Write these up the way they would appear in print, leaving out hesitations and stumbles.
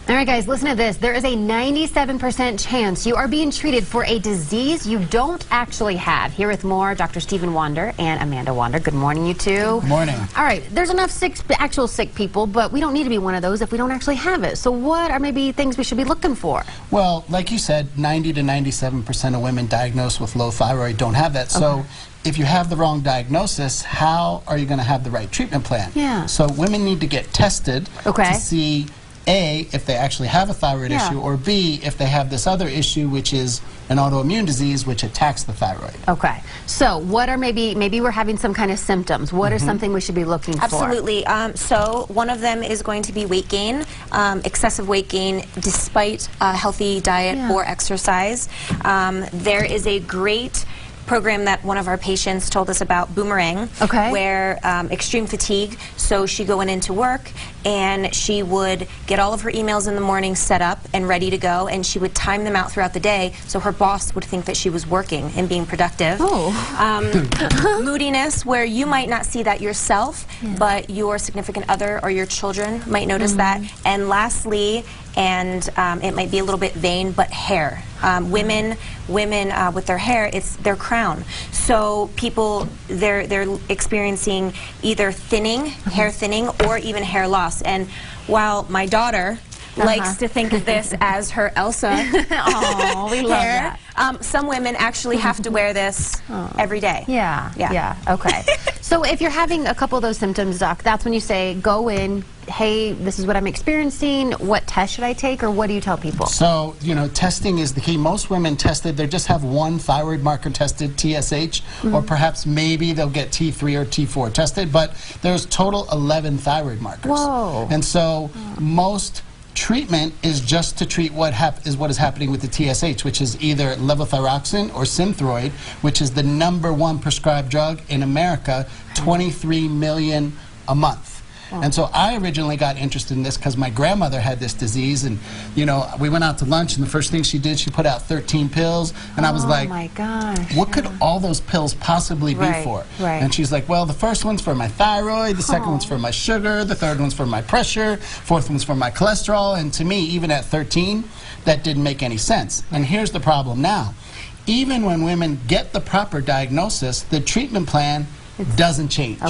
All right, guys, listen to this. There is a 97% chance you are being treated for a disease you don't actually have. Here with more, Dr. Stephen Wander and Amanda Wander. Good morning, you two. Good morning. All right, there's enough actual sick people, but we don't need to be one of those if we don't actually have it. So what are maybe things we should be looking for? Well, like you said, 90 to 97% of women diagnosed with low thyroid don't have that. So if you have the wrong diagnosis, how are you going to have the right treatment plan? Yeah. So women need to get tested to see A, if they actually have a thyroid issue, or B, if they have this other issue, which is an autoimmune disease which attacks the thyroid. Okay. So what are maybe we're having some kind of symptoms. What are something we should be looking for? Absolutely. So one of them is going to be weight gain, excessive weight gain despite a healthy diet or exercise. There is a great program that one of our patients told us about, Boomerang, where extreme fatigue, so she going into work and she would get all of her emails in the morning set up and ready to go, and she would time them out throughout the day so her boss would think that she was working and being productive. Moodiness, where you might not see that yourself, but your significant other or your children might notice that. And lastly, and it might be a little bit vain, but hair. Women with their hair, it's their crown. So people, they're experiencing either thinning, hair thinning, or even hair loss. And while my daughter likes to think of this as her Elsa oh, we love hair, that. Some women actually have to wear this every day. Yeah. Okay. So if you're having a couple of those symptoms, Doc, that's when you say, go in, hey, this is what I'm experiencing, what test should I take, or what do you tell people? So, you know, testing is the key. Most women tested, they just have one thyroid marker tested, TSH, or perhaps maybe they'll get T3 or T4 tested, but there's total 11 thyroid markers. Whoa. And so most treatment is just to treat what is happening with the TSH, which is either levothyroxine or Synthroid, which is the #1 prescribed drug in America, 23 million a month. And so I originally got interested in this because my grandmother had this disease, and you know, we went out to lunch and the first thing she did, she put out 13 pills, and I was like, oh my gosh, what could all those pills possibly be for? And she's like, well, the first one's for my thyroid, the second one's for my sugar, the third one's for my pressure, fourth one's for my cholesterol. And to me, even at 13, that didn't make any sense. And here's the problem now. Even when women get the proper diagnosis, the treatment plan doesn't change.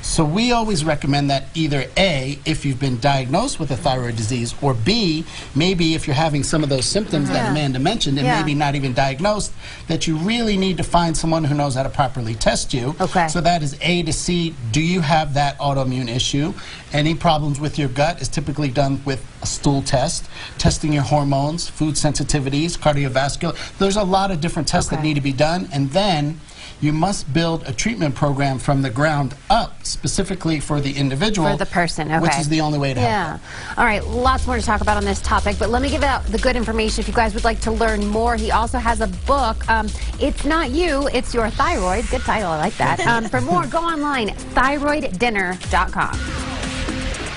So we always recommend that either A, if you've been diagnosed with a thyroid disease, or B, maybe if you're having some of those symptoms that Amanda mentioned and maybe not even diagnosed, that you really need to find someone who knows how to properly test you. So that is A to see, do you have that autoimmune issue? Any problems with your gut is typically done with a stool test, testing your hormones, food sensitivities, cardiovascular. There's a lot of different tests that need to be done, and then you must build a treatment program from the ground up, specifically for the individual. For the person, which is the only way to help them. All right, lots more to talk about on this topic, but let me give out the good information if you guys would like to learn more. He also has a book, It's Not You, It's Your Thyroid. Good title, I like that. For more, go online, thyroiddinner.com.